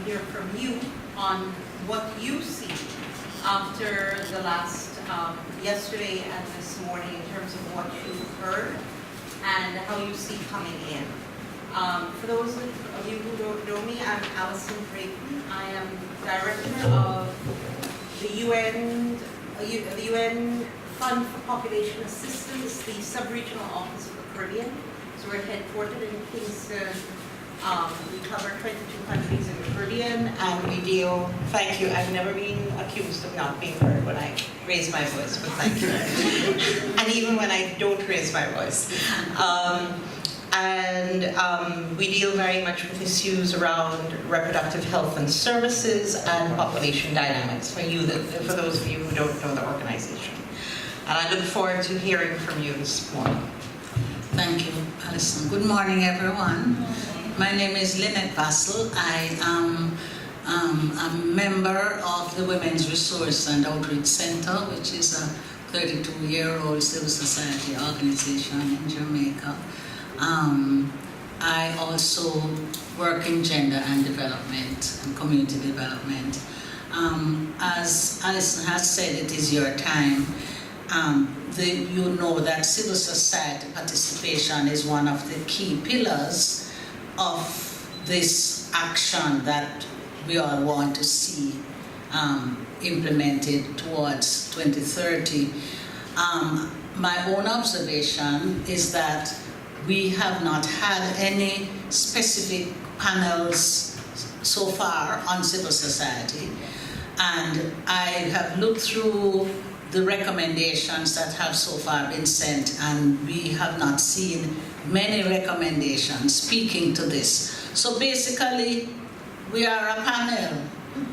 hear from you on what you see after the last, yesterday and this morning in terms of what you've heard and how you see coming in. For those of you who don't know me, I'm Alison Creighton. I am Director of the UN Fund for Population Assistance, the Sub-Regional Office of the Caribbean. So we're headquartered in Kingston. We cover 22 countries in the Caribbean, and we deal, thank you, I've never been accused of not being heard when I raise my voice, but thank you. And even when I don't raise my voice. We deal very much with issues around reproductive health and services and population dynamics for those of you who don't know the organization. And I look forward to hearing from you this morning. Thank you, Alison. Good morning, everyone. My name is Lynette Vassell. I am a member of the Women's Resource and Outreach Center, which is a 32-year-old civil society organization in Jamaica. I also work in gender and development and community development. As Alison has said, it is your time. You know that civil society participation is one of the key pillars of this action that we all want to see implemented towards 2030. My own observation is that we have not had any specific panels so far on civil society, and I have looked through the recommendations that have so far been sent, and we have not seen many recommendations speaking to this. So basically, we are a panel.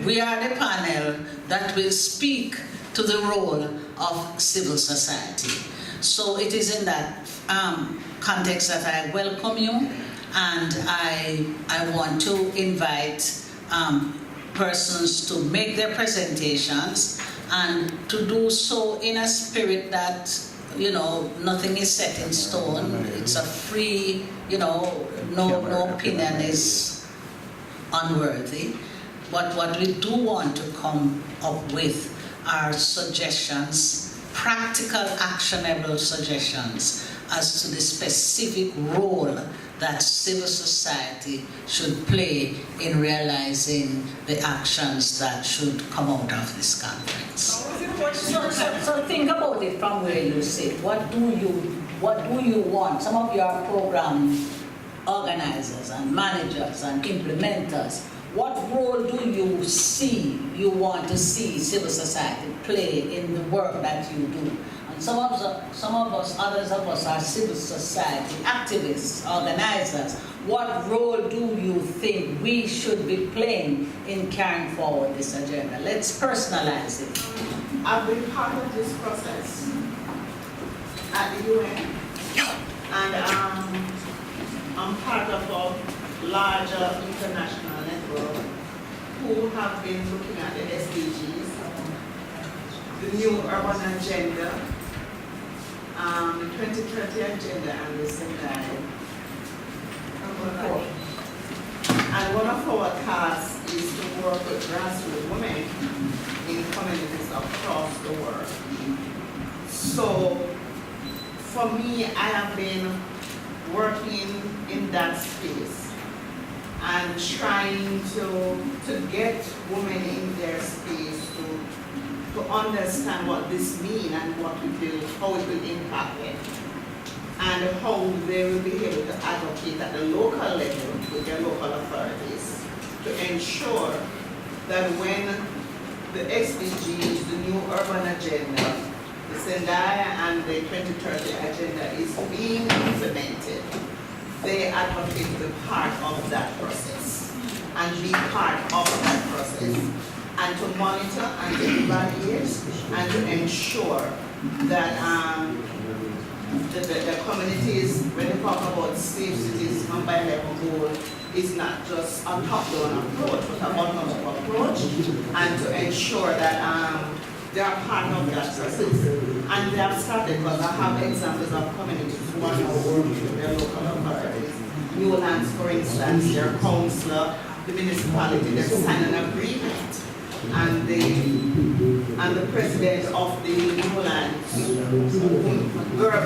We are the panel that will speak to the role of civil society. So it is in that context that I welcome you, and I want to invite persons to make their presentations and to do so in a spirit that, nothing is set in stone. It's a free, no opinion is unworthy. But what we do want to come up with are suggestions, practical, actionable suggestions as to the specific role that civil society should play in realizing the actions that should come out of this conference. So think about it from where you sit. What do you want? Some of your program organizers and managers and implementers, what role do you want to see civil society play in the work that you do? And some of us, others of us are civil society activists, organizers. What role do you think we should be playing in carrying forward this agenda? Let's personalize it. I've been part of this process at the UN, and I'm part of a larger international network who have been looking at the SDGs, the new urban agenda, the 2030 agenda, and the Sendai report. And one of our tasks is to work with grassroots women in communities across the world. So for me, I have been working in that space and trying to get women in their space to understand what this means and what it will, how it will impact them, and how they will be able to advocate at the local level with their local authorities to ensure that when the SDGs, the new urban agenda, the Sendai and the 2030 agenda is being implemented, they advocate to be part of that process and be part of that process, and to monitor and to evaluate and to ensure that the communities, when they talk about safe cities, multi-level goal, is not just a top-down approach, but a bottom-up approach, and to ensure that they are part of that process. And they have started, because I have examples of communities who are now working with their local authorities. Newlands, for instance, their councillor the municipality that signed an agreement, and the president of the Newland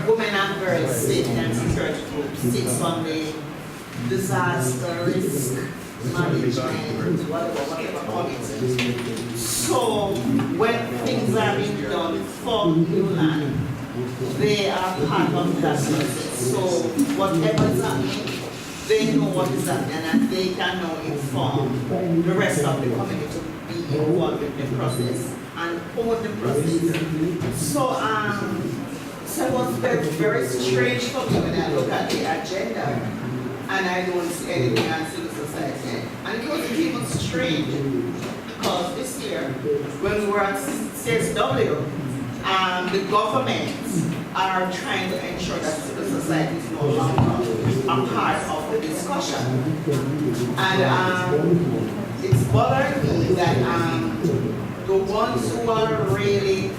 Women and Girls Safety and Security Group sits on the disaster risk management, whatever committee. So when things are being done for Newland, they are part of that process. So whatever is happening, they know what is happening, and they can now inform the rest of the community to be involved in the process and own the process. So it was very, very strange for me when I look at the agenda and I don't see anything on civil society. And it wasn't even strange because this year, when we were at CSW, the government are trying to ensure that civil society is no longer a part of the discussion. And it's bothering me that the ones who are really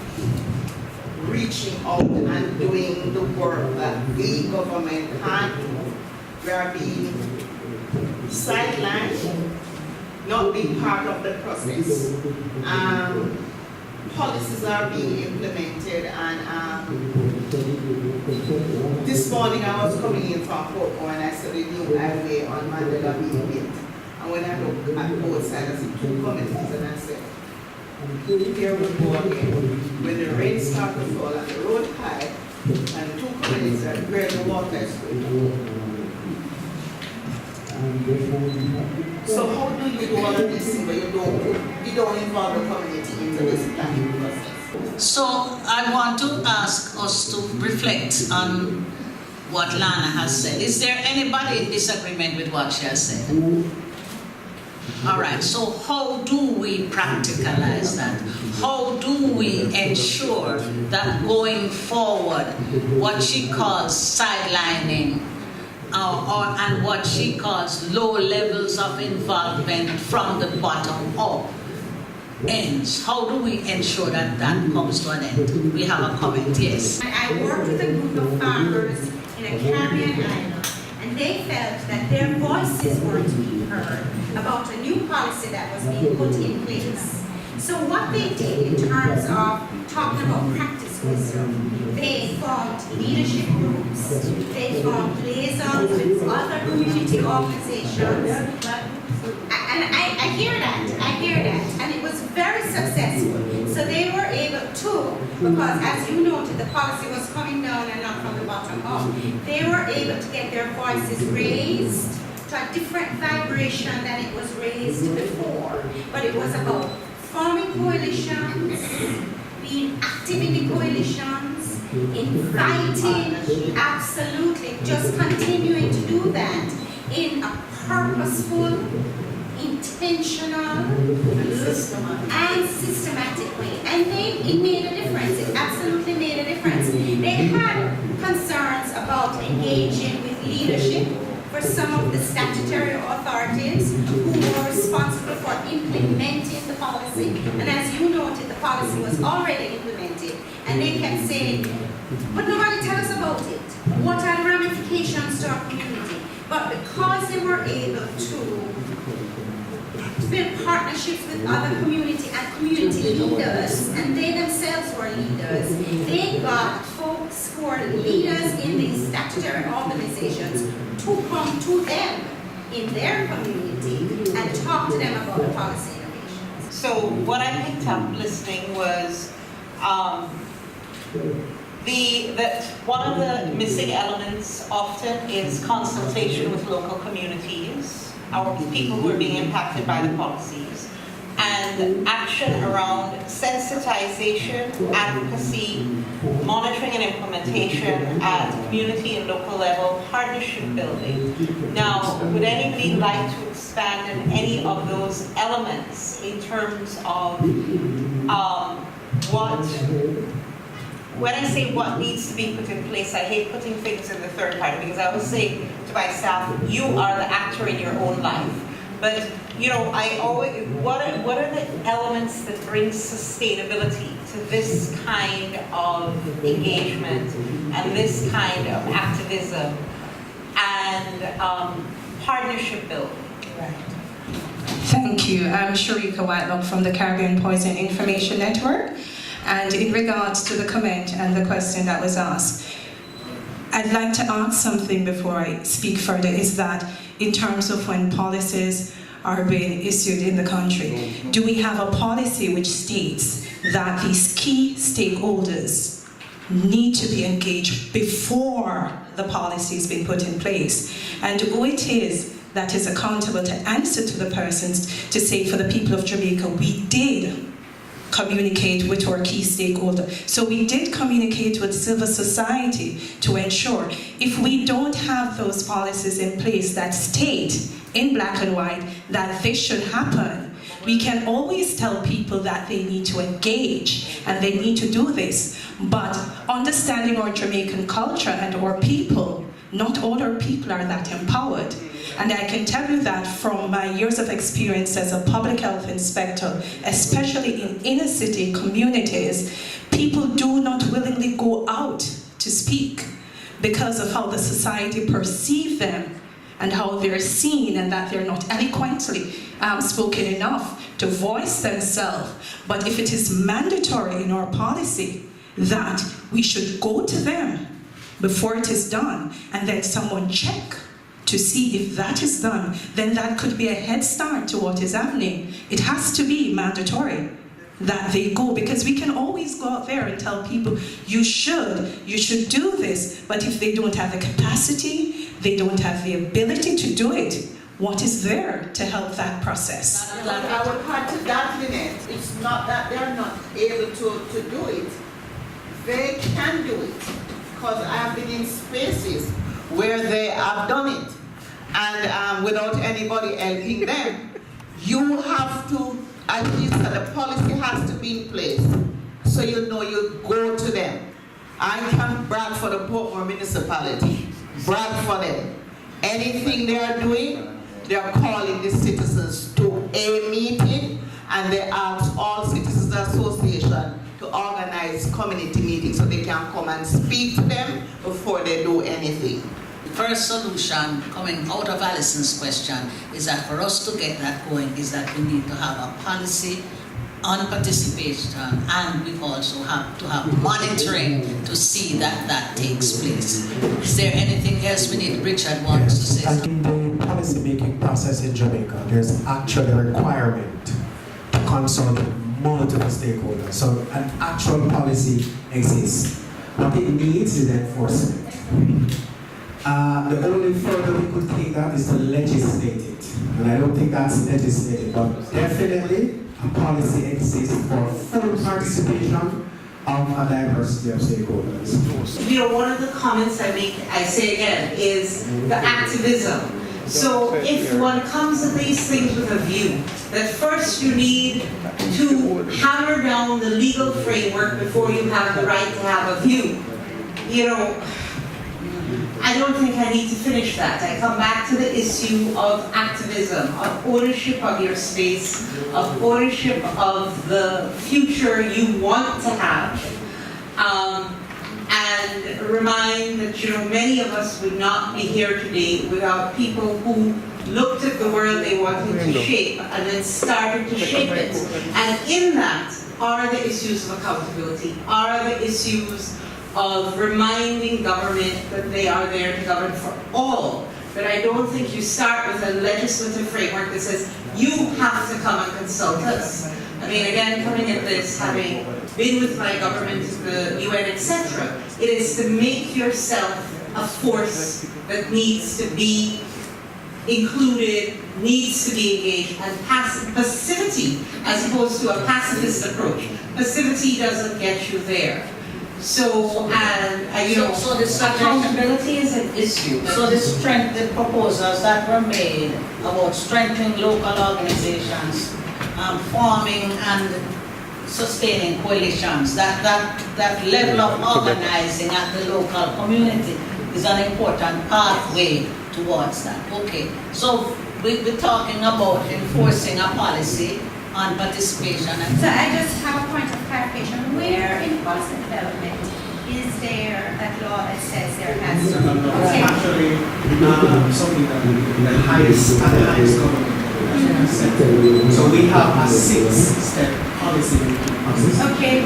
reaching out and doing the work that the government can't do, we are being sidelined, not being part of the process. Policies are being implemented, and this morning I was coming in from Portmore and I saw the new highway on Mandela being built. And when I looked at both sides, I see two communities, and I said, here we go again. When the rain starts to fall and the road high, and the two communities are where the water is going. So how do you do all of this thing, but you don't involve the community into this planning process? So I want to ask us to reflect on what Lana has said. Is there anybody in disagreement with what she has said? All right, so how do we practicalize that? How do we ensure that going forward, what she calls sidelining, and what she calls low levels of involvement from the bottom up ends? How do we ensure that that comes to an end? We have a comment, yes. I worked with a group of farmers in a Caribbean island, and they felt that their voices weren't being heard about a new policy that was being put in place. So what they did in terms of talking about practice wisdom, they formed leadership groups, they formed liaisons with other community organizations. And I hear that, and it was very successful. So they were able to, because as you noted, the policy was coming down and not from the bottom up, they were able to get their voices raised to a different vibration than it was raised before. But it was about forming coalitions, being active in the coalitions, inviting, absolutely, just continuing to do that in a purposeful, intentional, and systematic way. And it made a difference. It absolutely made a difference. They had concerns about engaging with leadership for some of the statutory authorities who were responsible for implementing the policy. And as you noted, the policy was already implemented. And they kept saying, but nobody tell us about it. What are the ramifications to our community? But because they were able to build partnerships with other community and community leaders, and they themselves were leaders, they got folks who are leaders in these statutory organizations to come to them in their community and talk to them about the policy innovations. So what I picked up listening was that one of the missing elements often is consultation with local communities, our people who are being impacted by the policies, and action around sensitization, advocacy, monitoring and implementation at community and local level, partnership building. Now, would anybody like to expand on any of those elements in terms of when I say what needs to be put in place, I hate putting things in the third party, because I always say to my staff, you are the actor in your own life. But what are the elements that bring sustainability to this kind of engagement and this kind of activism and partnership building? Right. you. I'm Sharika Whitelock from the Caribbean Poison Information Network. And in regards to the comment and the question that was asked, I'd like to ask something before I speak further, is that in terms of when policies are being issued in the country, do we have a policy which states that these key stakeholders need to be engaged before the policy has been put in place? And who it is that is accountable to answer to the persons to say, for the people of Jamaica, we did communicate with our key stakeholder. So we did communicate with civil society to ensure if we don't have those policies in place that state in black and white that this should happen, we can always tell people that they need to engage and they need to do this. But understanding our Jamaican culture and our people, not all our people are that empowered. And I can tell you that from my years of experience as a public health inspector, especially in inner city communities, people do not willingly go out to speak because of how the society perceives them and how they're seen, and that they're not eloquently spoken enough to voice themselves. But if it is mandatory in our policy that we should go to them before it is done, and then someone check to see if that is done, then that could be a head start to what is happening. It has to be mandatory that they go, because we can always go out there and tell people, you should do this, but if they don't have the capacity, they don't have the ability to do it, what is there to help that process? I would add to that, Lynette, it's not that they're not able to do it. They can do it, because I have been in spaces where they have done it, and without anybody helping them. You have to, at least the policy has to be in place, so you know you go to them. I can brag for the Portmore municipality, brag for them. Anything they are doing, they are calling the citizens to a meeting, and they ask all citizens association to organize community meetings so they can come and speak to them before they do anything. The first solution coming out of Alison's question is that for us to get that going is that we need to have a policy on participation, and we also have to have monitoring to see that that takes place. Is there anything else we need? Richard wants to say. In the policy making process in Jamaica, there's actually a requirement to consult multiple stakeholders. So an actual policy exists. What it needs is enforcement. The only further we could take that is to legislate it. And I don't think that's legislated, but definitely a policy exists for full participation of a diversity of stakeholders. You know, one of the comments I make, I say again, is the activism. So if one comes at these things with a view that first you need to hammer down the legal framework before you have the right to have a view, you know, I don't think I need to finish that. I come back to the issue of activism, of ownership of your space, of ownership of the future you want to have, and remind that, you know, many of us would not be here today without people who looked at the world they wanted to shape and then started to shape it. And in that are the issues of accountability, are the issues of reminding government that they are there to govern for all. But I don't think you start with a legislative framework that says, you have to come and consult us. I mean, again, coming at this, having been with my government, the UN, etc., it is to make yourself a force that needs to be included, needs to be engaged, and passivity, as opposed to a pacifist approach. Passivity doesn't get you there. So, and you know, So the accountability is an issue. So the proposals that were made about strengthening local organizations, forming and sustaining coalitions, that level of organizing at the local community is an important pathway towards that. Okay, so we're talking about enforcing a policy on participation. So I just have a point of clarification. Where in policy development is there that law that says there has to be? Actually, something that at the highest government level. 100%. So we have a 6-step policy making process Okay.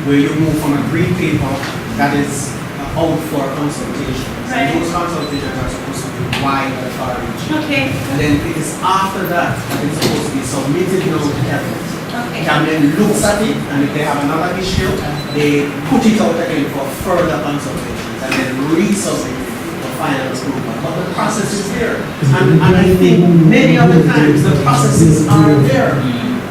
where you move from a green paper that is out for consultations. Right. And those consultations are supposed to be wide and far reaching. Okay. And then it is after that that it's supposed to be submitted now to cabinet. Okay. Cabinet looks at it, and if they have another issue, they put it out again for further consultations and then resubmit it for final approval. But the process is there. And I think many of the times the processes are there.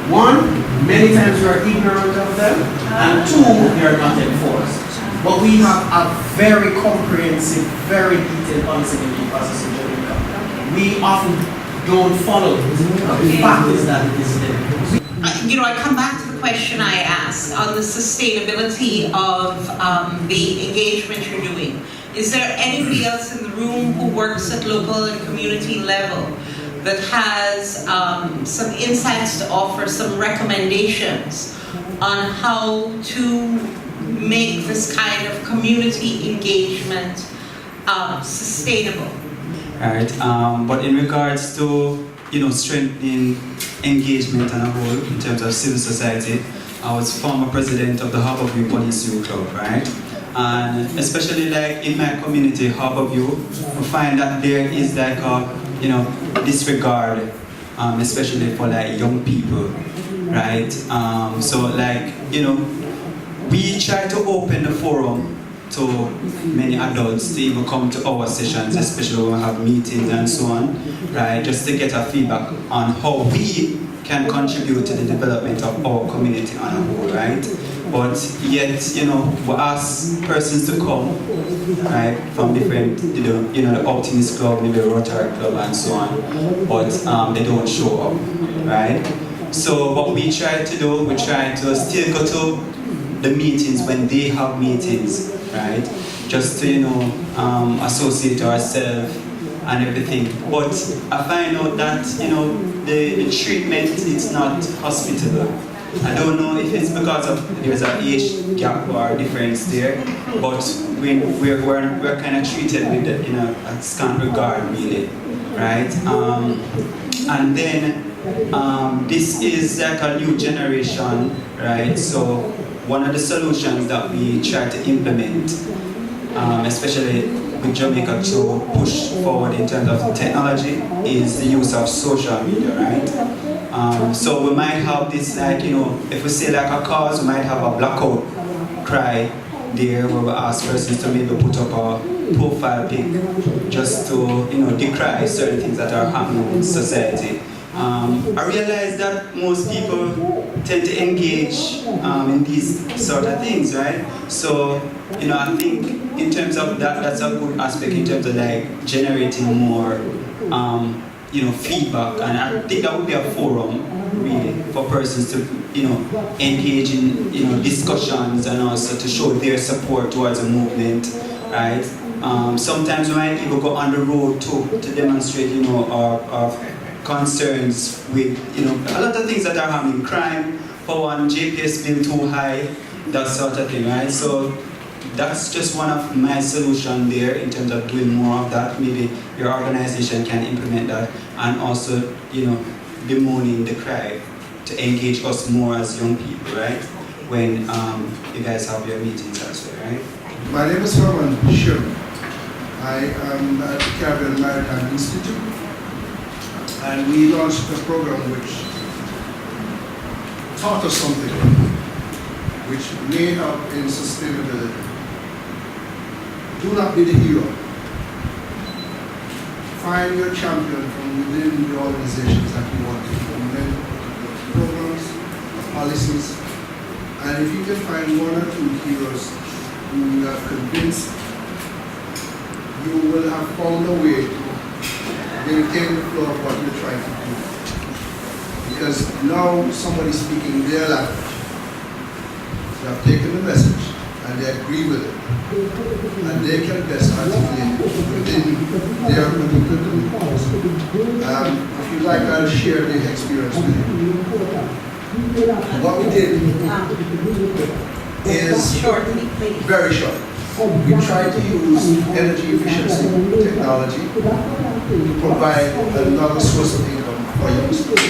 One, many times we are ignorant of them, and two, they are not enforced. But we have a very comprehensive, very detailed policy making process in Jamaica. We often don't follow it. The fact is that it is there. I come back to the question I asked on the sustainability of the engagement you're doing. Is there anybody else in the room who works at local and community level that has some insights to offer, some recommendations on how to make this kind of community engagement sustainable? Right, but in regards to strengthening engagement on a whole in terms of civil society, I was former president of the Harborview Police Youth Club, right? And especially like in my community, Harborview, we find that there is like a disregard, especially for like young people, right? So like we try to open the forum to many adults to even come to our sessions, especially when we have meetings and so on, right? Just to get a feedback on how we can contribute to the development of our community on a whole, right? But yet, we ask persons to come, right, from different, the Optimist Club, maybe Rotary Club and so on, but they don't show up, right? So what we try to do, we try to still go to the meetings when they have meetings, right? Just to, associate ourselves and everything. But I find out that, the treatment is not hospitable. I don't know if it's because of there's an age gap or difference there, but we're kind of treated with a scant regard, really, right? And then this is like a new generation, right? So one of the solutions that we try to implement, especially with Jamaica to push forward in terms of technology, is the use of social media, right? So we might have this, like, if we say like a cause, we might have a blackout cry there where we ask persons to maybe put up a profile pic just to, decry certain things that are happening in society. I realize that most people tend to engage in these sort of things, right? So, I think in terms of that, that's a good aspect in terms of like generating more, feedback, and I think that would be a forum really for persons to, engage in, discussions and also to show their support towards a movement, right? Sometimes we might even go on the road to demonstrate, our concerns with, a lot of things that are happening, crime, for one, JPS bill too high, that sort of thing, right? So that's just one of my solutions there in terms of doing more of that. Maybe your organization can implement that, and also, bemoaning the cry to engage us more as young people, right? When you guys have your meetings as well, right? My name is Herman Sherman. I am at the Caribbean Maritime Institute, and we launched a program which taught us something, which may help in sustainability. Do not be the hero. Find your champion from within the organizations that you want to implement programs, policies, and if you can find one or two heroes who you have convinced, you will have found a way to maintain the flow of what you're trying to do. Because now somebody's speaking their language. They have taken the message and they agree with it. And they can best articulate it within their particular community. If you like, I'll share the experience with you. What we did is very short. We tried to use energy efficiency technology to provide another source of income for youngsters.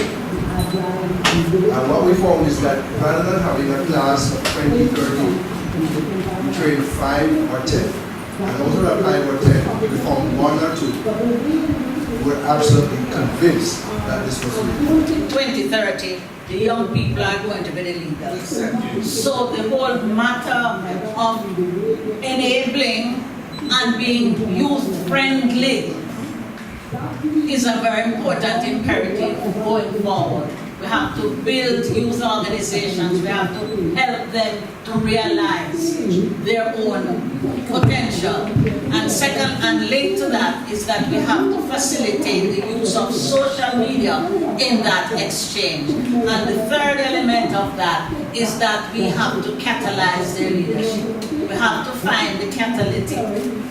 And what we found is that rather than having a class of 20, 30, we trained 5 or 10. And out of that 5 or 10, we found 1 or 2 who were absolutely convinced that this was real. 2030, the young people are going to be the leaders. So the whole matter of enabling and being youth-friendly is a very important imperative going forward. We have to build youth organizations. We have to help them to realize their own potential. And second, and linked to that, is that we have to facilitate the use of social media in that exchange. And the third element of that is that we have to catalyze their leadership. We have to find the catalytic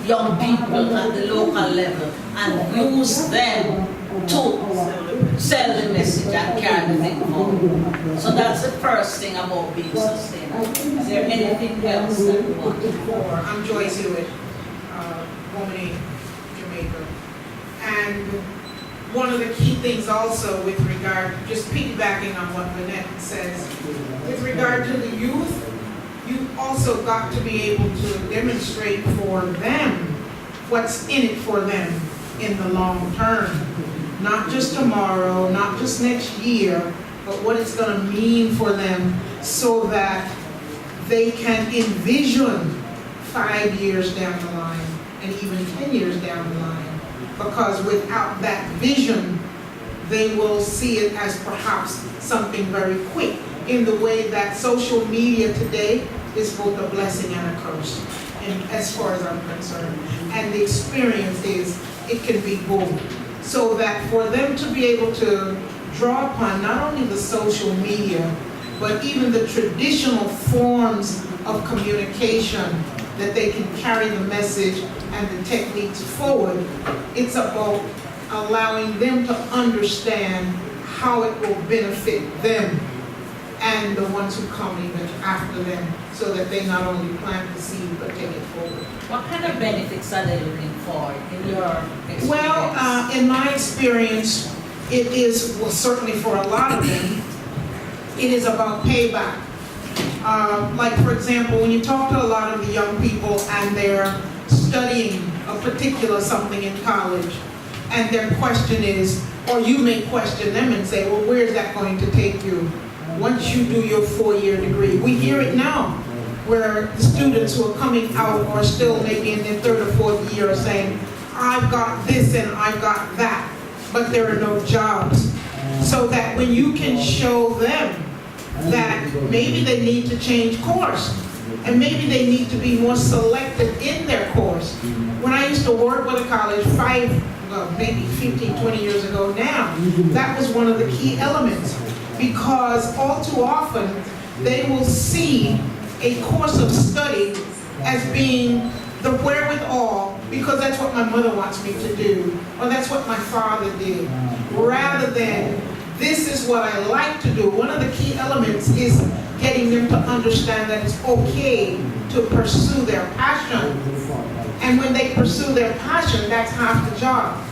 young people at the local level and use them to sell the message and carry the thing forward. So that's the first thing about being sustainable. Is there anything else that you want to Or I'm Joyce Hewitt, woman in Jamaica. And one of the key things also with regard, just piggybacking on what Lynette says, with regard to the youth, you also got to be able to demonstrate for them what's in it for them in the long term. Not just tomorrow, not just next year, but what it's going to mean for them so that they can envision 5 years down the line and even 10 years down the line. Because without that vision, they will see it as perhaps something very quick, in the way that social media today is both a blessing and a curse, and as far as I'm concerned. And the experience is, it can be both. So that for them to be able to draw upon not only the social media, but even the traditional forms of communication, that they can carry the message and the techniques forward, it's about allowing them to understand how it will benefit them and the ones who come even after them, so that they not only plant the seed but take it forward. What kind of benefits are they looking for in your experience? Well, in my experience, it is, well, certainly for a lot of them, it is about payback. Like, for example, when you talk to a lot of the young people and they're studying a particular something in college, and their question is, or you may question them and say, well, where's that going to take you once you do your 4-year degree? We hear it now, where the students who are coming out or still maybe in their 3rd or 4th year are saying, I've got this and I've got that, but there are no jobs. So that when you can show them that maybe they need to change course, and maybe they need to be more selective in their course. When I used to work with a college maybe 15, 20 years ago now, that was one of the key elements, because all too often they will see a course of study as being the wherewithal, because that's what my mother wants me to do, or that's what my father did, rather than this is what I like to do. One of the key elements is getting them to understand that it's okay to pursue their passion. And when they pursue their passion, that's half the job.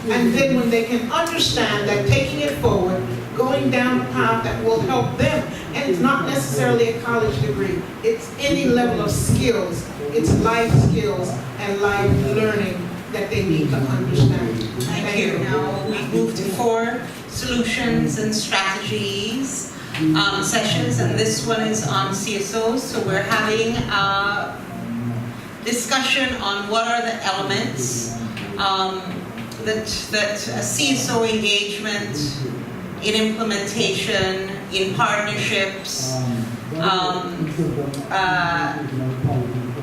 And then when they can understand that taking it forward, going down the path that will help them, and it's not necessarily a college degree, it's any level of skills, it's life skills and life learning that they need to understand. Thank you. Now we move to 4 solutions and strategies sessions, and this one is on CSOs. So we're having a discussion on what are the elements that a CSO engagement, in implementation, in partnerships,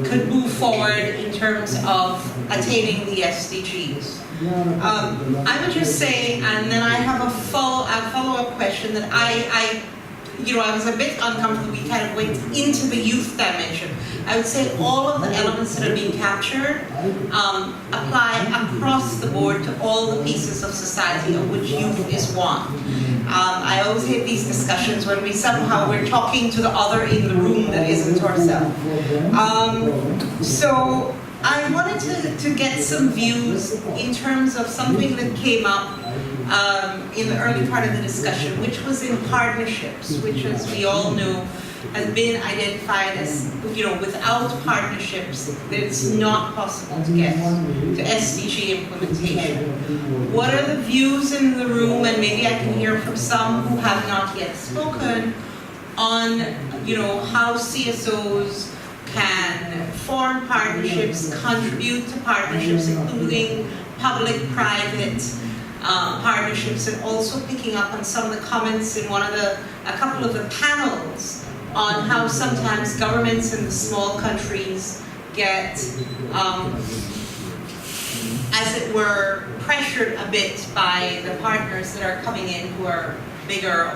could move forward in terms of attaining the SDGs. I would just say, and then I have a follow-up question that I was a bit uncomfortable. We kind of went into the youth dimension. I would say all of the elements that are being captured apply across the board to all the pieces of society of which youth is one. I always hate these discussions when we're talking to the other in the room that isn't ourselves. So I wanted to get some views in terms of something that came up in the early part of the discussion, which was in partnerships, which, as we all know, has been identified as, without partnerships, it's not possible to get to SDG implementation. What are the views in the room, and maybe I can hear from some who have not yet spoken, on, how CSOs can form partnerships, contribute to partnerships, including public-private partnerships, and also picking up on some of the comments in a couple of the panels on how sometimes governments in the small countries get, as it were, pressured a bit by the partners that are coming in who are bigger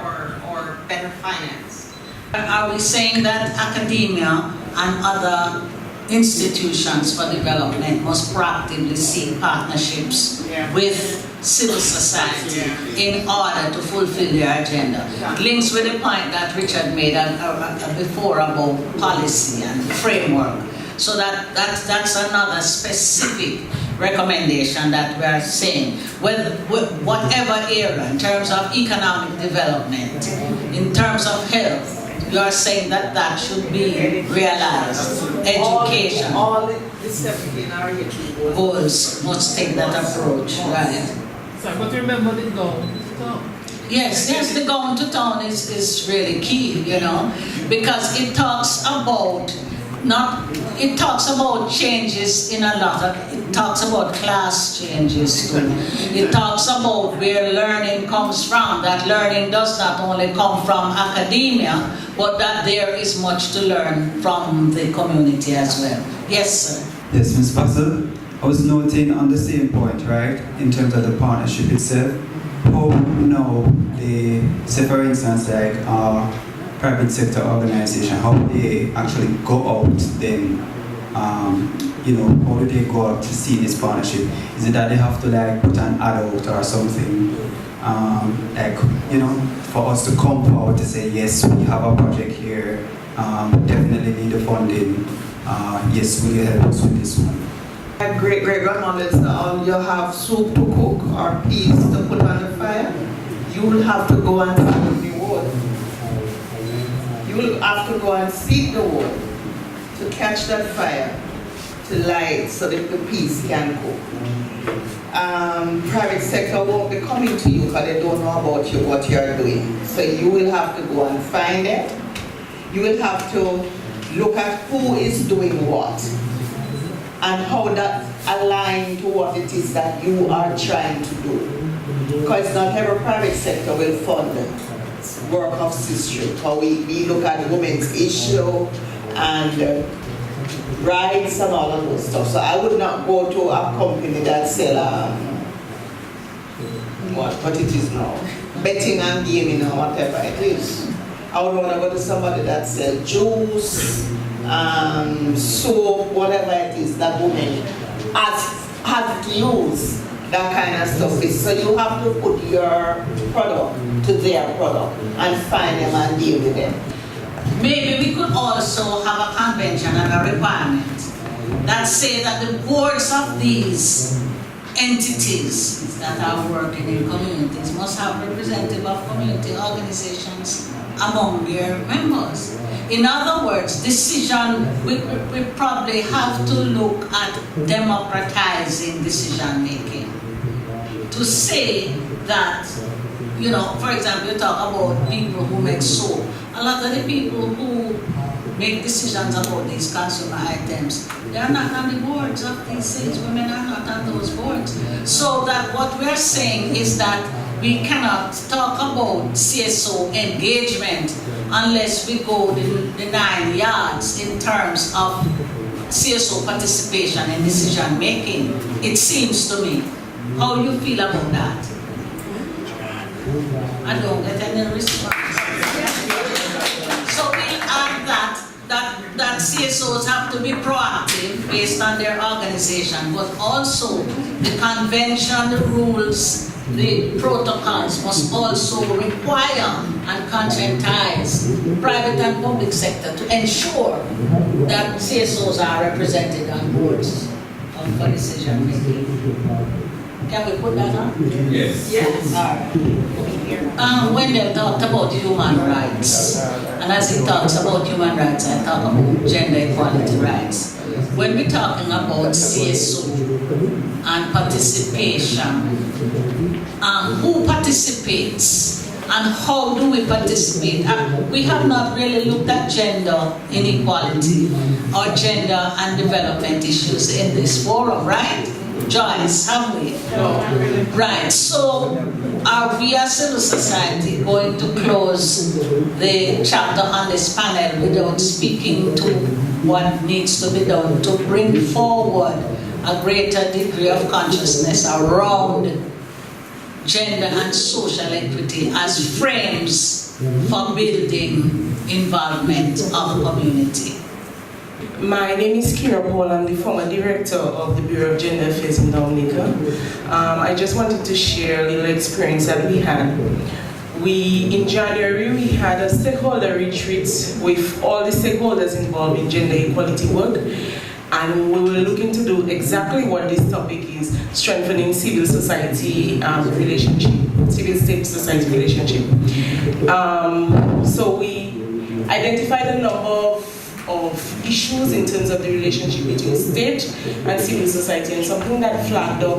or better financed. Are we saying that academia and other institutions for development must proactively seek partnerships with civil society in order to fulfill their agenda? It links with the point that Richard made before about policy and framework. So that's another specific recommendation that we are saying. Whatever area, in terms of economic development, in terms of health, you are saying that should be realized. Education. All the 17 area goals must take that approach, right? Sorry, but remember the goal to town. Yes, the going to town is really key, because it talks about changes in a lot of, it talks about class changes too. It talks about where learning comes from, that learning does not only come from academia, but that there is much to learn from the community as well. Yes, sir. Yes, Ms. Bassel, I was noting on the same point, right, in terms of the partnership itself, how now say for instance, like private sector organization, how they actually go out then, how do they go out to see this partnership? Is it that they have to put an ad out or something, for us to come forward to say, yes, we have a project here, definitely need the funding, yes, will you help us with this one? Great grandmothers, you have soup to cook or peas to put on the fire. You will have to go and find the wood. You will have to go and seek the wood to catch that fire, to light so that the peas can cook. Private sector won't be coming to you because they don't know about you, what you are doing. So you will have to go and find it. You will have to look at who is doing what and how that aligns to what it is that you are trying to do. Because not every private sector will fund work of sisterhood. How we look at women's issue and rights and all of those stuff. So I would not go to a company that sell what it is now, betting and gaming or whatever it is. I would want to go to somebody that sells juice, soap, whatever it is that women have to use, that kind of stuff. So you have to put your product to their product and find them and deal with them. Maybe we could also have a convention and a requirement that say that the boards of these entities that are working in communities must have representative of community organizations among their members. In other words, we probably have to look at democratizing decision making. To say that, for example, you talk about people who make soap. A lot of the people who make decisions about these consumer items, they are not on the boards of these things. Women are not on those boards. So that what we are saying is that we cannot talk about CSO engagement unless we go the 9 yards in terms of CSO participation in decision making. It seems to me. How do you feel about that? I don't get any response. So we'll add that CSOs have to be proactive based on their organization, but also the convention, the rules, the protocols must also require and conscientize private and public sector to ensure that CSOs are represented on boards for decision making. Can we put that on? Yes. Yes. Wendell talked about human rights, and as he talks about human rights, I talk about gender equality rights. When we're talking about CSO and participation, who participates and how do we participate? We have not really looked at gender inequality or gender and development issues in this forum, right? Joyce, have we? No. Right, so are we as civil society going to close the chapter on this panel without speaking to what needs to be done to bring forward a greater degree of consciousness around gender and social equity as frames for building involvement of community? My name is Kira Paul. I'm the former director of the Bureau of Gender Affairs in Dominica. I just wanted to share a little experience that we had. In January, we had a stakeholder retreat with all the stakeholders involved in gender equality work. And we were looking to do exactly what this topic is, strengthening civil society relationship, civil-state society relationship. So we identified a number of issues in terms of the relationship between state and civil society, and something that flagged up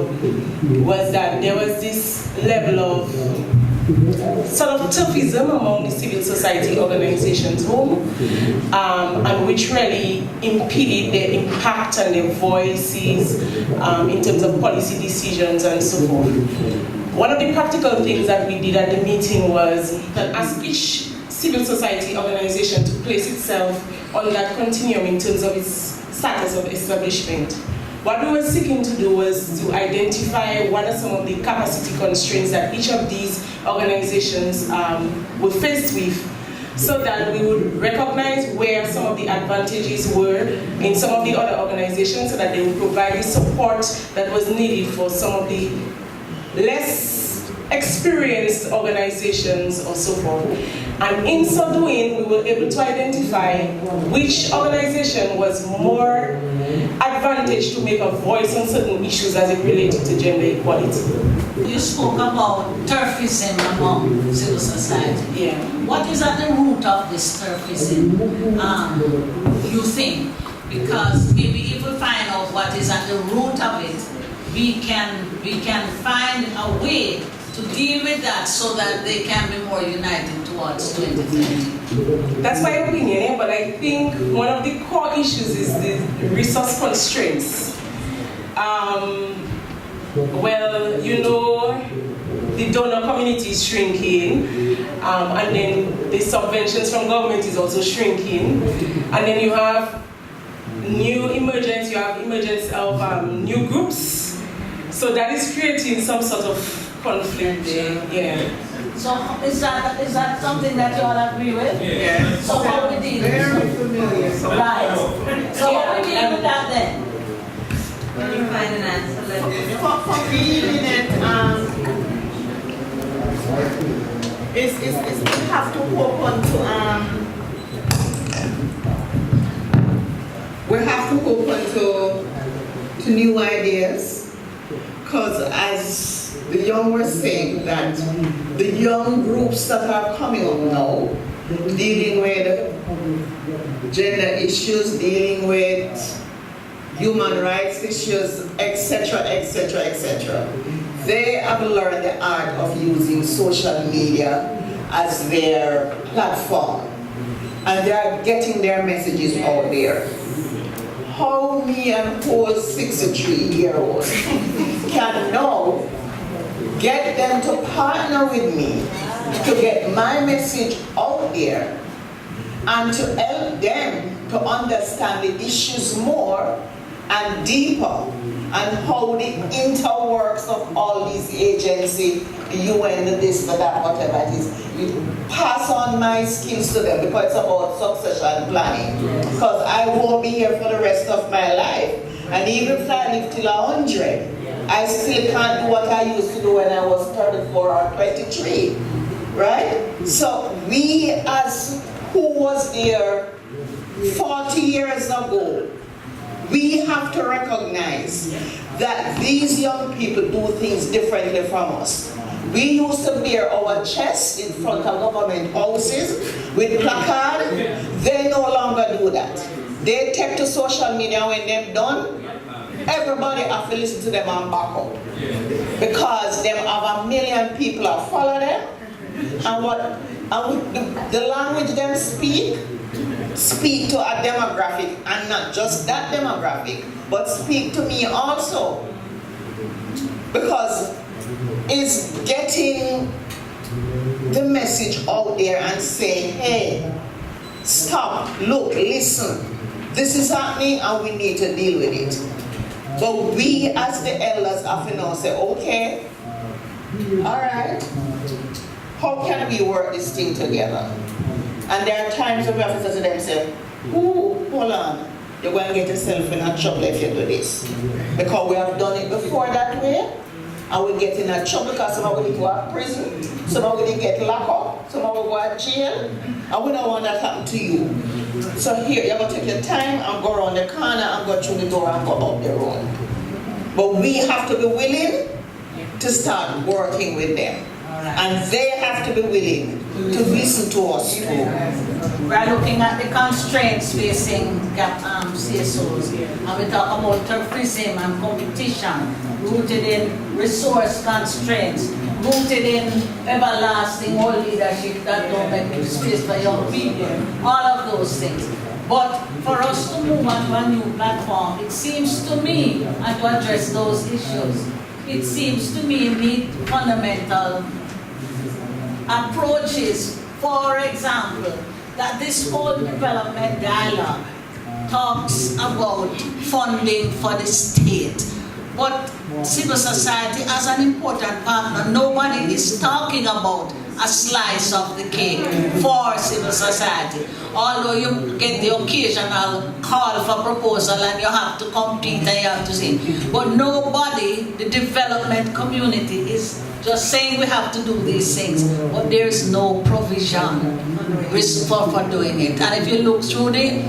was that there was this level of sort of toughism among the civil society organizations and which really impeded their impact and their voices in terms of policy decisions and so forth. One of the practical things that we did at the meeting was that ask each civil society organization to place itself on that continuum in terms of its status of establishment. What we were seeking to do was to identify what are some of the capacity constraints that each of these organizations were faced with, so that we would recognize where some of the advantages were in some of the other organizations, so that they would provide the support that was needed for some of the less experienced organizations or so forth. And in so doing, we were able to identify which organization was more advantaged to make a voice on certain issues as it related to gender equality. You spoke about turfism among civil society. Yeah. What is at the root of this turfism, you think? Because maybe if we find out what is at the root of it, we can find a way to deal with that so that they can be more united towards 2030. That's my opinion, but I think one of the core issues is the resource constraints. Well, you know, the donor community is shrinking, and then the subventions from government is also shrinking, and then you have emergence of new groups, so that is creating some sort of conflict there. Yeah. So is that something that you all agree with? Yeah. So how we deal with Very familiar. Right. So how we deal with that then? When you find an answer, let me know. For dealing it, we have to open to new ideas, because as the young were saying, that the young groups that are coming up now, dealing with gender issues, dealing with human rights issues, etc., etc., etc. They have learned the art of using social media as their platform, and they are getting their messages out there. How me and whole 63-year-old can now get them to partner with me to get my message out there and to help them to understand the issues more and deeper, and how the interworks of all these agencies, the UN, the this, the that, whatever it is. Pass on my skills to them, because it's about succession planning. Because I won't be here for the rest of my life. And even if I live till 100, I still can't do what I used to do when I was 34 or 23. Right? So we, as who was there 40 years ago, We have to recognize that these young people do things differently from us. We used to bear our chests in front of government houses with placard. They no longer do that. They take to social media when they're done. Everybody have to listen to them and back up. Because them have 1 million people that follow them. And the language them speak to a demographic, and not just that demographic, but speak to me also. Because it's getting the message out there and saying, hey, stop, look, listen. This is happening and we need to deal with it. But we as the elders have to now say, okay, all right, how can we work this thing together? And there are times when we have to say to them, say, ooh, hold on, you're going to get yourself in a trouble if you do this. Because we have done it before that way, and we get in a trouble because somebody will go to prison, somebody will get locked up, somebody will go to jail, and we don't want that to happen to you. So here, you're going to take your time and go around the corner and go through the door and go up the road. But we have to be willing to start working with them. And they have to be willing to listen to us too. We're looking at the constraints facing CSOs, and we talk about tourism and competition, rooted in resource constraints, rooted in everlasting old leadership that don't make space for young people, all of those things. But for us to move onto a new platform, it seems to me, and to address those issues, it seems to me need fundamental approaches. For example, that this whole development dialogue talks about funding for the state, but civil society as an important partner. Nobody is talking about a slice of the cake for civil society. Although you get the occasional call for proposal and you have to compete and you have to sing. But nobody, the development community, is just saying we have to do these things, but there is no provision for doing it. And if you look through the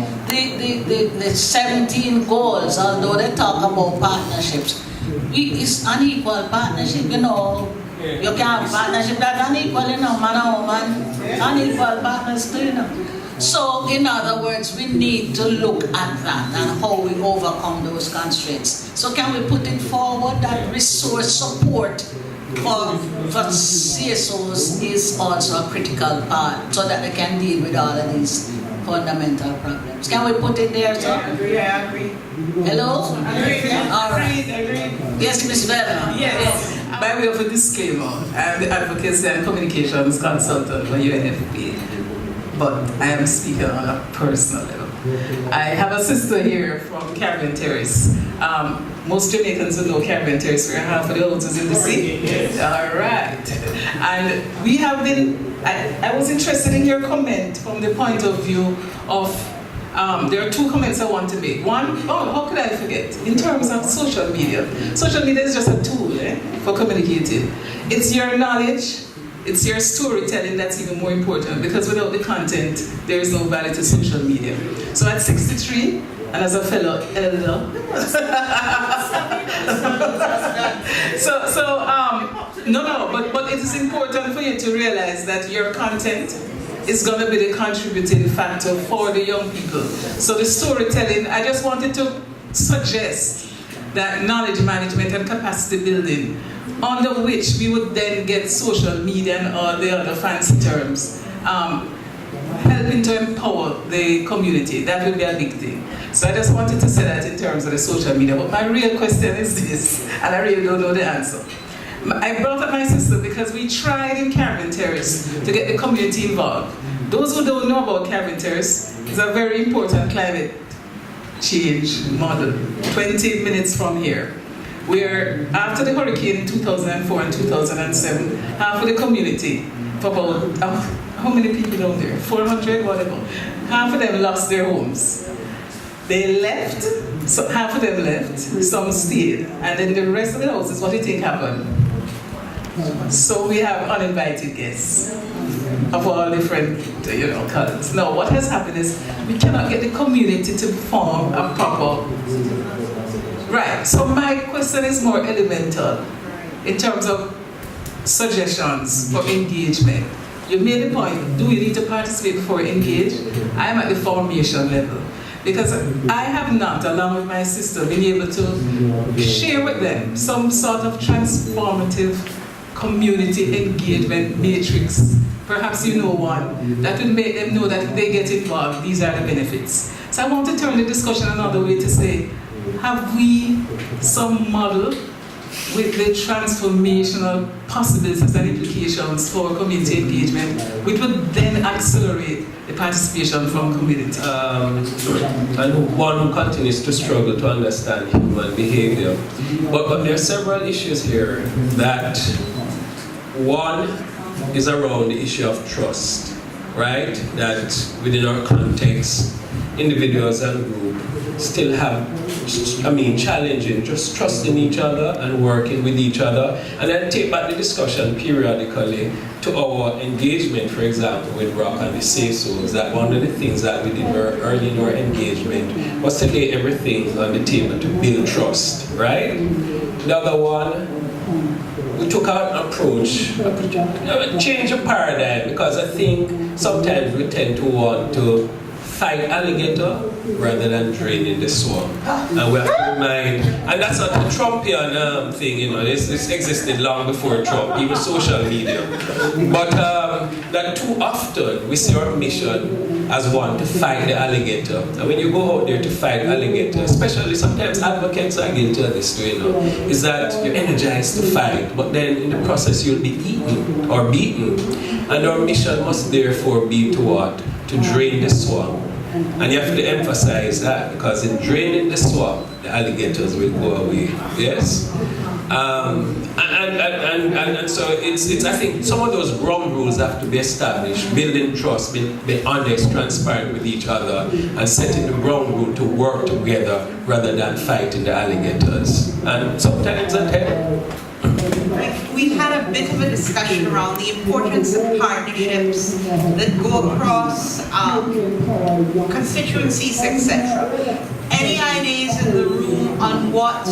17 goals, although they talk about partnerships, it's unequal partnership, you know. You can't have partnership that's unequal, you know, man and woman, unequal partners too, you know. So, in other words, we need to look at that and how we overcome those constraints. So can we put it forward that resource support for CSOs is also a critical part so that they can deal with all of these fundamental problems? Can we put it there, sir? I agree. Hello? Agreed. All right. Yes, Ms. Bella. Yes. By way of a disclaimer, I am the Advocacy and Communications Consultant for UNFPA, but I am speaking on a personal level. I have a sister here from Caribbean Terrace. Most Jamaicans will know Caribbean Terrace, where half of the houses in the sea. Yes. All right. And we have been, I was interested in your comment from the point of view of, there are two comments I want to make. One, how could I forget? In terms of social media. Social media is just a tool for communicating. It's your knowledge, it's your storytelling that's even more important, because without the content, there is no value to social media. So at 63, and as a fellow elder, but it is important for you to realize that your content is going to be the contributing factor for the young people. So the storytelling, I just wanted to suggest that knowledge management and capacity building, under which we would then get social media and all the other fancy terms, helping to empower the community. That would be a big thing. So I just wanted to say that in terms of the social media. But my real question is this, and I really don't know the answer. I brought up my sister because we tried in Caribbean Terrace to get the community involved. Those who don't know about Caribbean Terrace, it's a very important climate change model, 20 minutes from here, where after the hurricane in 2004 and 2007, half of the community, for about, how many people down there? 400, whatever. Half of them lost their homes. They left, so half of them left, some stayed, and then the rest of the houses, what do you think happened? So we have uninvited guests. of all different, colors. No, what has happened is we cannot get the community to form a proper. Right. So my question is more elemental in terms of suggestions for engagement. You made the point, do we need to participate before we engage? I am at the formation level. Because I have not, along with my sister, been able to share with them some sort of transformative community engagement matrix. Perhaps you know one that would make them know that if they get involved, these are the benefits. So I want to turn the discussion another way to say, have we some model with the transformational possibilities and implications for community engagement, which would then accelerate the participation from community? And one who continues to struggle to understand human behavior. But there are several issues here that one is around the issue of trust, right? That within our context, individuals and groups still have, challenging just trusting each other and working with each other. And then take back the discussion periodically to our engagement, for example, with Rock and the Csos, that one of the things that we did very early in our engagement was to lay everything on the table to build trust, right? The other one, we took out an approach, change of paradigm, because I think sometimes we tend to want to fight alligator rather than draining the swamp. And we have to remind, and that's not a Trumpian thing, this existed long before Trump, even social media. But that too often we see our mission as one to fight the alligator. And when you go out there to fight alligator, especially sometimes advocates are guilty of this too, is that you're energized to fight, but then in the process you'll be eaten or beaten. And our mission must therefore be to what? To drain the swamp. And you have to emphasize that, because in draining the swamp, the alligators will go away. Yes? And so it's I think some of those ground rules have to be established, building trust, being honest, transparent with each other, and setting the ground rule to work together rather than fighting the alligators. And sometimes that helps. We've had a bit of a discussion around the importance of partnerships that go across constituencies, etc. Any ideas in the room on what,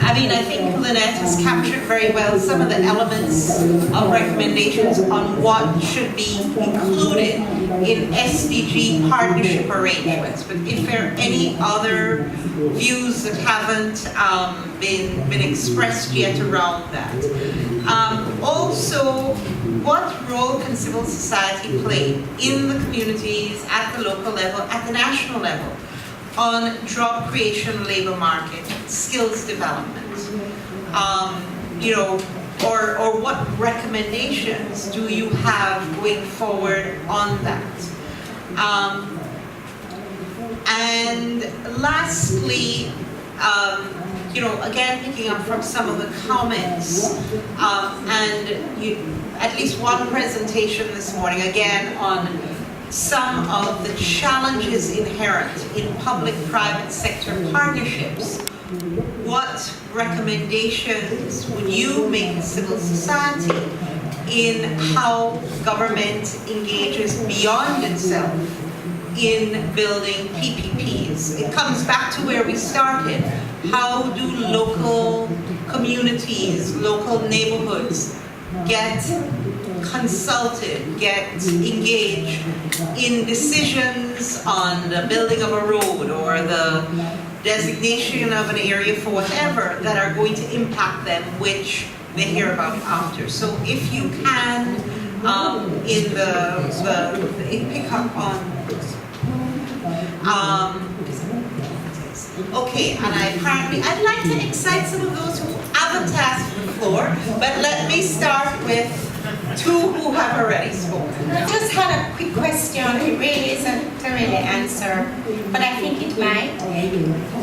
I think Lynette has captured very well some of the elements of recommendations on what should be included in SDG partnership arrangements, but if there are any other views that haven't been expressed yet around that. Also, what role can civil society play in the communities, at the local level, at the national level, on job creation, labor market, skills development? Or what recommendations do you have going forward on that? And lastly, again picking up from some of the comments, at least one presentation this morning, again on some of the challenges inherent in public-private sector partnerships. What recommendations would you make to civil society in how government engages beyond itself in building PPPs? It comes back to where we started. How do local communities, local neighborhoods get consulted, get engaged in decisions on the building of a road or the designation of an area for whatever that are going to impact them, which they hear about after? So if you can, pick up on okay, and I'd like to excite some of those who haven't asked before, but let me start with two who have already spoken. I just had a quick question. It really isn't to really answer, but I think it might.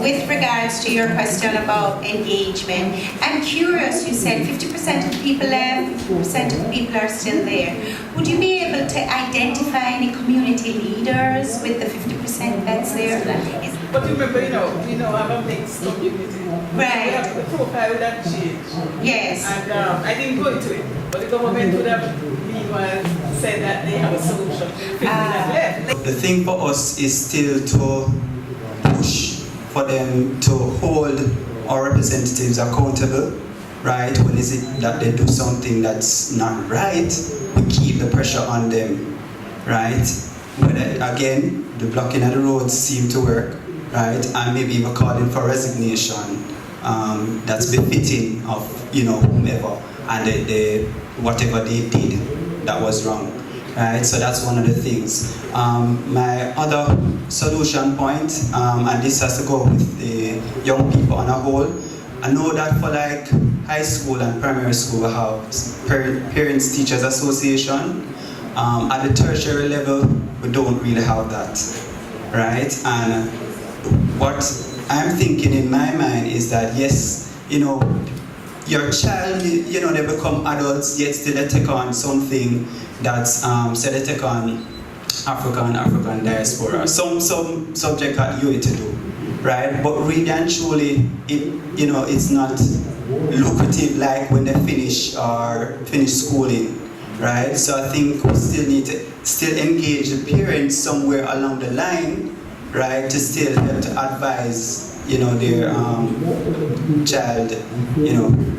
With regards to your question about engagement, I'm curious, you said 50% of the people left, 50% of the people are still there. Would you be able to identify any community leaders with the 50% that's there? But remember, we have a mixed community. Right. The profile would have changed. Yes. And I didn't go into it, but the government would have been say that they have a solution to the 50 that left. The thing for us is still to push for them to hold our representatives accountable, right? When is it that they do something that's not right, we keep the pressure on them, right? Whether, again, the blocking of the roads seem to work, right? And maybe even calling for resignation, that's befitting of, whomever, and whatever they did that was wrong, right? So that's one of the things. My other solution point, and this has to go with the young people on a whole. I know that for like high school and primary school, we have Parents Teachers Association. At the tertiary level, we don't really have that, right? And what I'm thinking in my mind is that yes, your child, they become adults, yet still they take on something that's, say they take on African diaspora, some subject that you need to do, right? But really and truly, it's not lucrative like when they finish schooling, right? So I think we still need to engage the parents somewhere along the line, right, to still help to advise their child,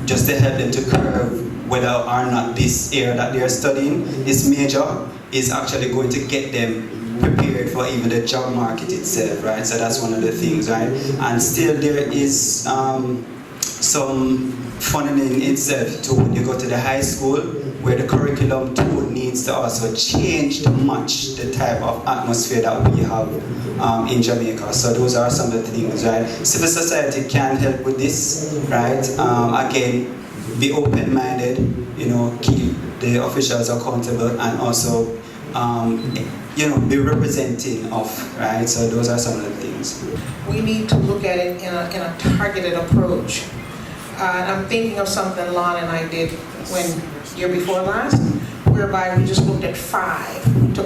just to help them to curve whether or not this area that they're studying, this major, is actually going to get them prepared for even the job market itself, right? So that's one of the things, right? And still there is some funneling itself to when you go to the high school, where the curriculum too needs to also change to match the type of atmosphere that we have in Jamaica. So those are some of the things, right? Civil society can help with this, right? Again, be open-minded, keep the officials accountable, and also, be representing of, right? So those are some of the things. We need to look at it in a targeted approach. And I'm thinking of something Lon and I did year before last, whereby we just looked at plucked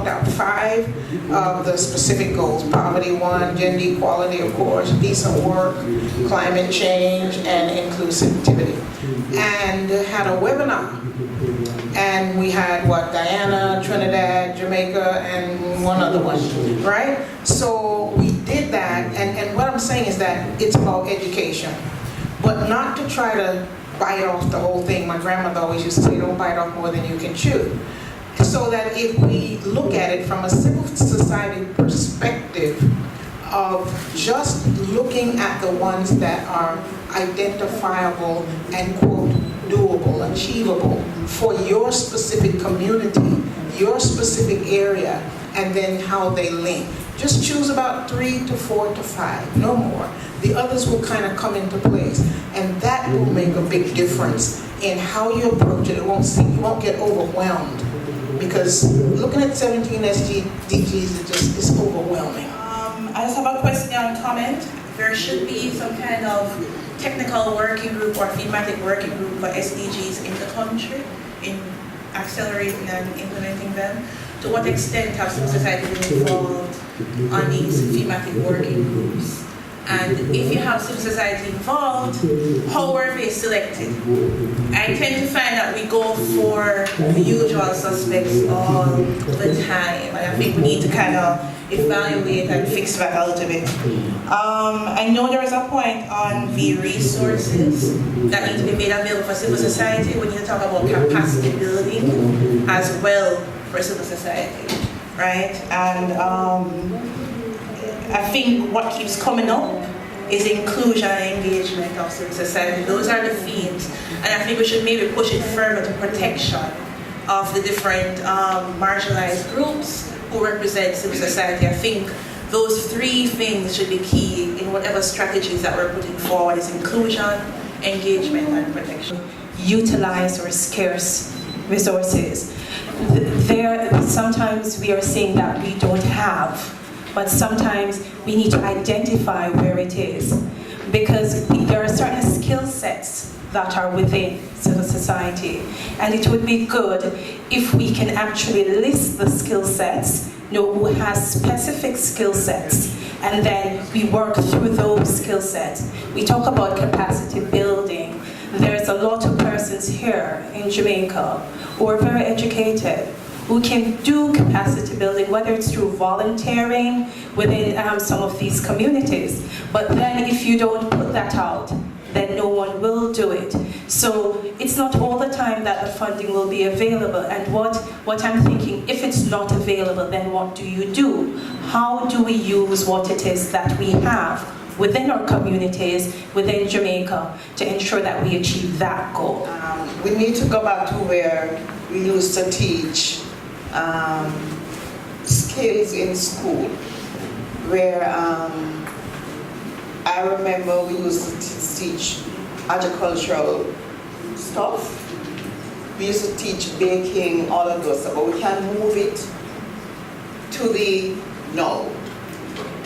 out five of the specific goals: poverty 1, gender equality, of course, decent work, climate change, and inclusivity. And had a webinar. And we had Guyana, Trinidad, Jamaica, and one other one, right? So we did that, and what I'm saying is that it's about education, but not to try to bite off the whole thing. My grandmother always used to say, don't bite off more than you can chew. So that if we look at it from a civil society perspective of just looking at the ones that are identifiable and, quote, doable, achievable for your specific community, your specific area, and then how they link. Just choose about 3 to 4 to 5, no more. The others will kind of come into place, and that will make a big difference in how you approach it. You won't get overwhelmed, because looking at 17 SDGs is overwhelming. I just have a question and comment. There should be some kind of technical working group or thematic working group for SDGs in the country, in accelerating and implementing them. To what extent have civil society been involved on these thematic working groups? And if you have civil society involved, how are they selected? I tend to find that we go for the usual suspects all the time, and I think we need to kind of evaluate and fix that a little bit. I know there is a point on the resources that need to be made available for civil society. We need to talk about capacity building as well for civil society, right? And I think what keeps coming up is inclusion and engagement of civil society. Those are the themes, and I think we should maybe push it further to protection of the different marginalized groups who represent civil society. I think those 3 things should be key in whatever strategies that we're putting forward: is inclusion, engagement, and protection. Utilize our scarce resources. Sometimes we are saying that we don't have, but sometimes we need to identify where it is, because there are certain skill sets that are within civil society, and it would be good if we can actually list the skill sets, know who has specific skill sets, and then we work through those skill sets. We talk about capacity building, there's a lot of persons here in Jamaica who are very educated, who can do capacity building, whether it's through volunteering within some of these communities. But then if you don't put that out, then no one will do it. So it's not all the time that the funding will be available. And what I'm thinking, if it's not available, then what do you do? How do we use what it is that we have within our communities, within Jamaica, to ensure that we achieve that goal? We need to go back to where we used to teach skills in school, where I remember we used to teach agricultural stuff. We used to teach baking, all of those stuff, but we can move it to the now.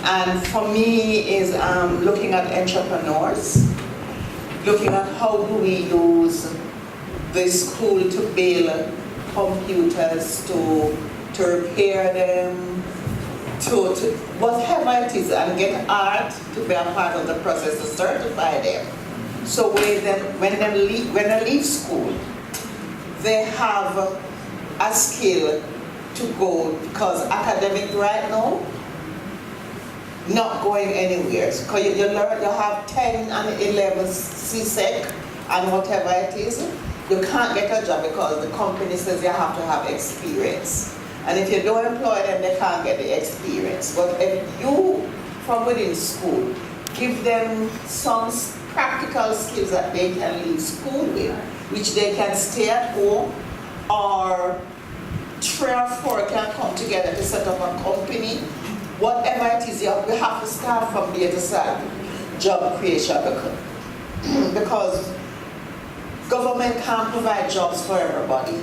And for me is looking at entrepreneurs, looking at how do we use the school to build computers, to repair them, to whatever it is, and get art to be a part of the process to certify them. So when they leave school, they have a skill to go, because academic right now, not going anywhere. Because you learn, you have 10 and 11 CSEC and whatever it is, you can't get a job because the company says you have to have experience. And if you don't employ them, they can't get the experience. But if you, from within school, give them some practical skills that they can leave school with, which they can stay at home, or 3 or 4 can come together to set up a company. Whatever it is, we have to start from there to start job creation, because government can't provide jobs for everybody.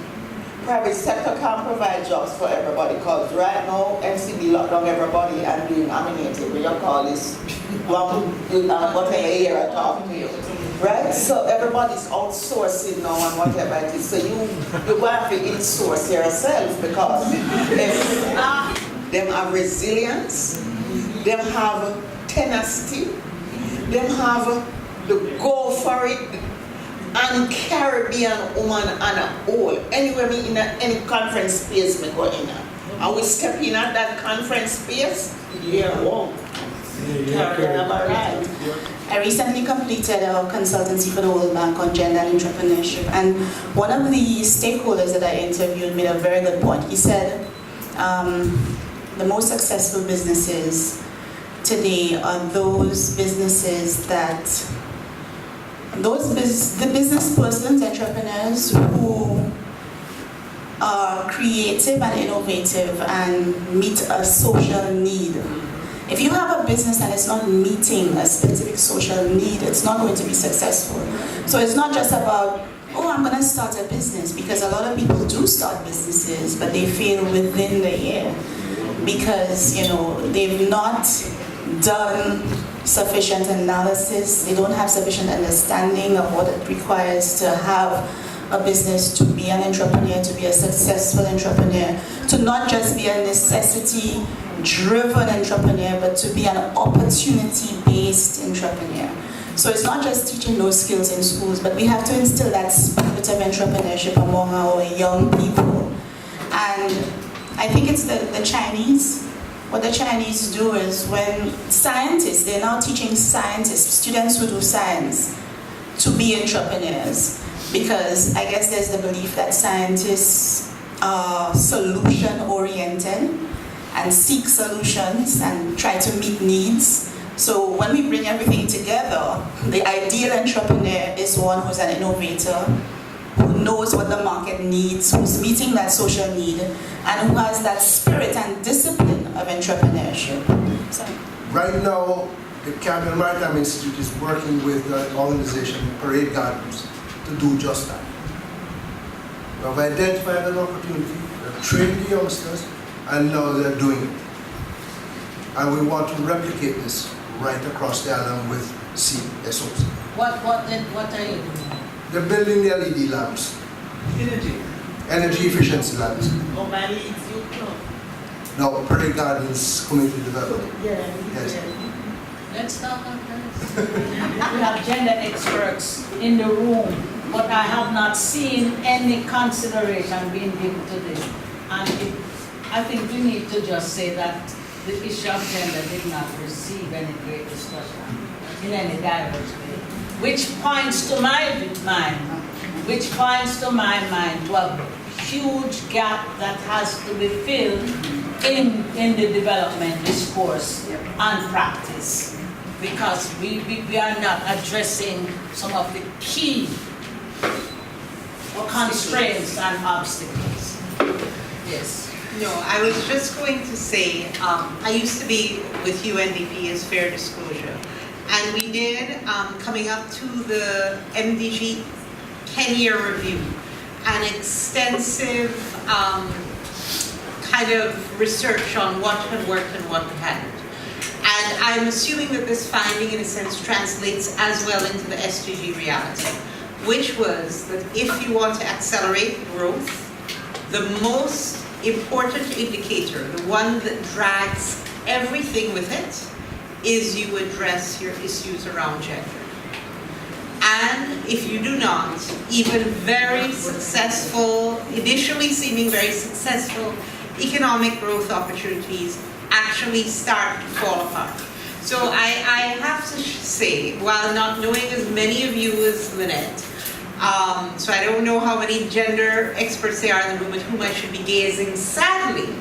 Private sector can't provide jobs for everybody, because right now MCB locked down everybody and doing nominated, what you call this, whatever year I talk to you. Right? So everybody's outsourcing now and whatever it is. So you have to insource yourself, because them have resilience, them have tenacity, them have the go for it, and Caribbean woman and a whole. Anywhere me in any conference space me go in. And we step in at that conference space, yeah, whoa. I recently completed a consultancy for the World Bank on gender and entrepreneurship, and one of the stakeholders that I interviewed made a very good point. He said the most successful businesses today are those businesses that the business persons, entrepreneurs who are creative and innovative and meet a social need. If you have a business and it's not meeting a specific social need, it's not going to be successful. So it's not just about, oh, I'm going to start a business, because a lot of people do start businesses, but they fail within the year because, they've not done sufficient analysis, they don't have sufficient understanding of what it requires to have a business, to be an entrepreneur, to be a successful entrepreneur, to not just be a necessity-driven entrepreneur, but to be an opportunity-based entrepreneur. So it's not just teaching those skills in schools, but we have to instill that spirit of entrepreneurship among our young people. And I think it's the Chinese. What the Chinese do is, when scientists, they're now teaching scientists, students who do science, to be entrepreneurs. Because I guess there's the belief that scientists are solution-oriented and seek solutions and try to meet needs. So when we bring everything together, the ideal entrepreneur is one who's an innovator, who knows what the market needs, who's meeting that social need, and who has that spirit and discipline of entrepreneurship. So. Right now, the Caribbean Maritime Institute is working with the organization Parade Gardens to do just that. We have identified an opportunity, they've trained the youngsters, and now they're doing it. And we want to replicate this right across the island with CSOs. What are you doing? They're building the LED lamps. Energy efficiency lamps. No, Parade Gardens Community Development. Let's talk about that. We have gender experts in the room, but I have not seen any consideration being given to this. And I think we need to just say that the issue of gender did not receive any great discussion in any diverse way. Which points to my mind to a huge gap that has to be filled in the development discourse and practice, because we are not addressing some of the key constraints and obstacles. Yes. No, I was just going to say, I used to be with UNDP as fair disclosure, and we did, coming up to the MDG 10-year review, an extensive kind of research on what had worked and what hadn't. And I'm assuming that this finding, in a sense, translates as well into the SDG reality, which was that if you want to accelerate growth, the most important indicator, the one that drags everything with it, is you address your issues around gender. And if you do not, even very successful, initially seeming very successful economic growth opportunities actually start to fall apart. So I have to say, while not knowing as many of you as Lynette, so I don't know how many gender experts there are in the room at whom I should be gazing sadly,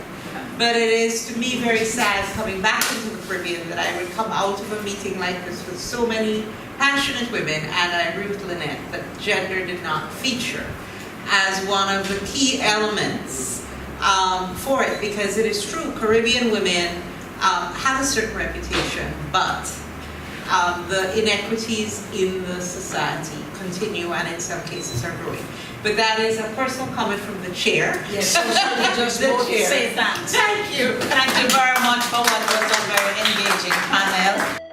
but it is to me very sad coming back into the Caribbean that I would come out of a meeting like this with so many passionate women, and I agree with Lynette that gender did not feature as one of the key elements for it, because it is true, Caribbean women have a certain reputation, but the inequities in the society continue and in some cases are growing. But that is a personal comment from the chair. Yes, so shall we just The both chair. say thanks. Thank you. Thank you very much for what was a very engaging panel.